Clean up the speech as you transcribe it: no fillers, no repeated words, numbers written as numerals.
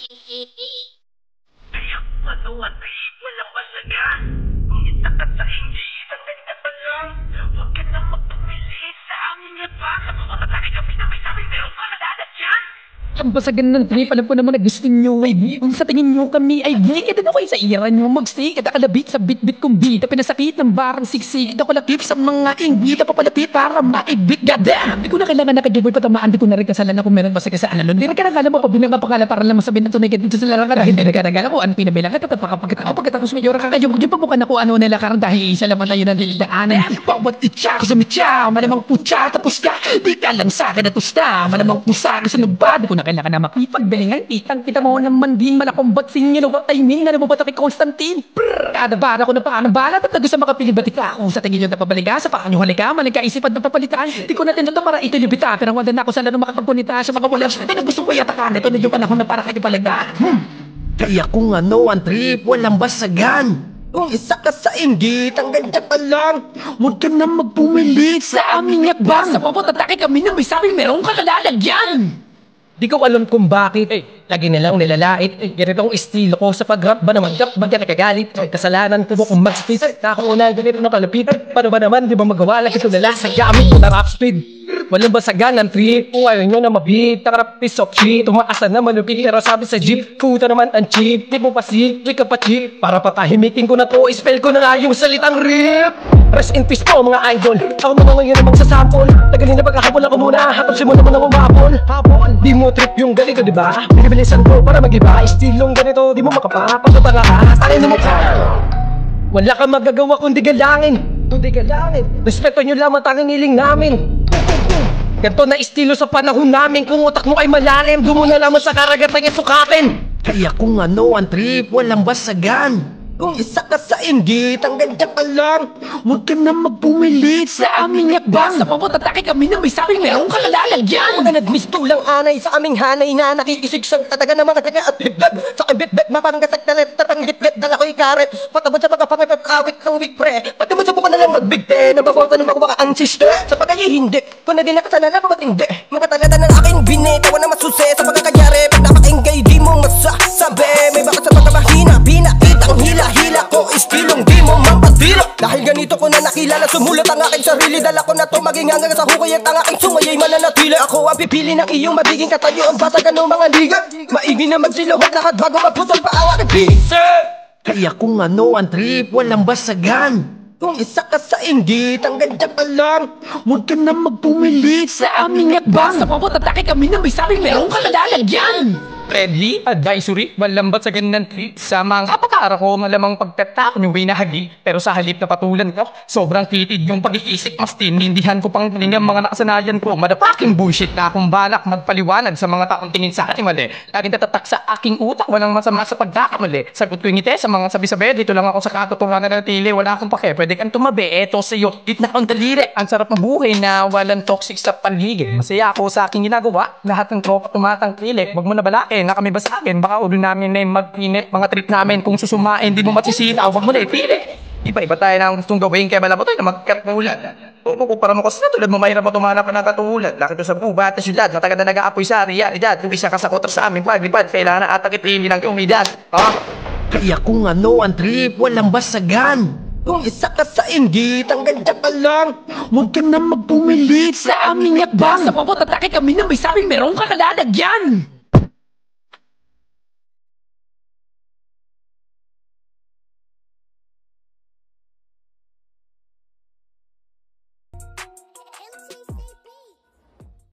Kaya matuwan walang masagan. Kung itakat sa hindi, isang ka lang. Huwag ka na magpumili sa aming labas. Sa mga atake kami na may sabi meron ka nadadagyan. Ang basagan ng trip, alam ko naman na gusto nyo ay kung sa tingin nyo kami ay naked na kayo sa iran nyo mag-stay kada kalabit sa bit-bit kong bita pinasakit ng barang siksik ako lakip sa mga inggita papalapit para maibit goddamn di ko na kailangan nakagiboy patamaan di ko na rin kasalan kung meron basta kasaan di rin ka nagala mo pabilang kapakala para lang masabihin na tunay ka dito sa larang dahil di nagala ko ano pinabilang at pagkatapos medyo kakayong di pa mukha na kung ano nila karang dahil isa naman tayo ng dildaanan bawat itcha ko sa mitya malamang putya tapos ka di ka lang sa akin natusta malamang pusa ko sa nubad ko na kailangan na makipagbilingan kita mo naman din malakombat sinyo what I mean na nabubat kay Constantine kada bara ko na paano bala at sa makapilibatik ako sa tingin nyo na pabaliga sa paano halika malika isipan na papalitan di ko natin ito para itilibita pero wala na ako sa lalo makapagpunita sa mga wala na gusto ko yatakan ito na yung panahon na para kayo palaga Kaya kung ano ang trip, walang basagan. Kung isa ka sa inggit, ang ganda pa lang. huwag ka na magpumilit sa aming yakbang sa papatatake kami na may sabing meron ka kalalagyan. Di ko alam kung bakit. Lagi nilang nilalait. Ganitong estilo ko sa pag-rap ba naman? Ba't ka nakagalit? Kasalanan ko mo kung mag-speed. Ako una ganito na kalapit. Paano ba naman? Di ba magawa lang ito nila sa gamit ko na rap speed? Walang basagan ng trip. Kung ayaw nyo na mabit. Takarap piece of shit. Tumaasan na malupit. Pero sabi sa jeep. Kuta naman ang cheap. Di mo pa sick. Di ka pa cheap. Para patahimikin ko na to. Spell ko na nga yung salitang rip. Rest in peace po mga idol. Ako mga ngayon namang sasampol. Tagalin na pagkakapon ako muna. Hatap si mo naman ako umapol. Hapon. Di mo trip yung ganito diba? Bibilisan ko para mag-iba. Estilong ganito. Di mo makapapagpapanga ka. Tayo na mukha. Wala kang magagawa kundi galangin. Kundi galangin. Respeto nyo lamang tanging hiling namin. Ganto na estilo sa panahon namin. Kung utak mo ay malalim, doon mo na lamang sa karagatan yung sukatin. Kaya kung ano ang trip, walang basagan. Kung isa ka sa inggit, ang ganda pa lang. Huwag ka na magpumilit sa aming yakbang sa papatatake kami na may sabing meron ka kalalagyan. Mga nagmistulang anay sa aming hanay na nakikisig sa tataga ng mga taga at biglag. Sa kibit-bit, maparanggasak na rin, tatanggit-bit, dala ko'y karet. Patabot sa mga pangipagkawit ng wikpre. Patabot sa buka na lang magbigte, nababota ng mga ang sister. Sa pagkayihindi, kung na din nakasala na mamatindi. Makatalata ng aking binitawa na masusi sa pagkakanyari. Pag napaka-engay, di mo masasabi. May bakit sa pagkabahina, pinakitang hila-hila ko, istilong di mo mampatila. Dahil ganito ko na nakilala, sumulat ang aking sarili. Dala ko na to maging hanggang sa hukay at ang aking sungay ay mananatili. Ako ang pipili ng iyong magiging katayo. Ang basagan ng mga liga, maigi na magsiluhat lahat bago maputol pa ang aking pisa. Kaya kung ano ang trip, walang basagan. Kung isa ka sa inggit, ang ganda pa lang. Huwag ka na magpumilit sa aming yakbang sa papatatake kami na may sabing meron ka kalalagyan. Friendly, advisory, malambat sa ganyan trip. Sa mga kapatara ko, malamang pagkatapon yung winahagi. Pero sa halip na patulan ko, sobrang titid yung pag-iisip. Mas tinindihan ko pang hiningang mga nakasanayan ko. Madapaking bullshit na akong balak magpaliwanag sa mga taong tingin sa akin mali. Laging tatatak sa aking utak, walang masama sa pagkakamali. Sagot ko yung ngiti sa mga sabi-sabi, dito lang ako sa katotohanan na natili. Wala akong pake, pwede kang tumabi. Eto sa'yo, gitna kang daliri. Ang sarap mabuhay na walang toxic sa paligid. Masaya ako sa aking ginagawa. Lahat ng tropa tumatangkilik. Wag mo na balakin na kami ba sa akin, baka ulo namin na yung magpinit mga trip namin kung susumain, di mo matisita, wag mo na ipili. Iba-iba tayo na gustong gawin, kaya malabo tayo na magkatulad. Para mo kasi na tulad mo, mahirap mo tumanap na katulad. Laki to sa buba at syudad, matagal na nag-aapoy sa realidad. Kung isa ka sa kotra sa amin, paglipad, kailangan na atakit rin ng umidad. Kaya kung ano ang trip, walang basagan. Kung isa ka sa inggit, ang ganda pa lang. Huwag ka na magpumilit sa aming yakbang sa papatatake kami na may sabing meron ka kalalagyan.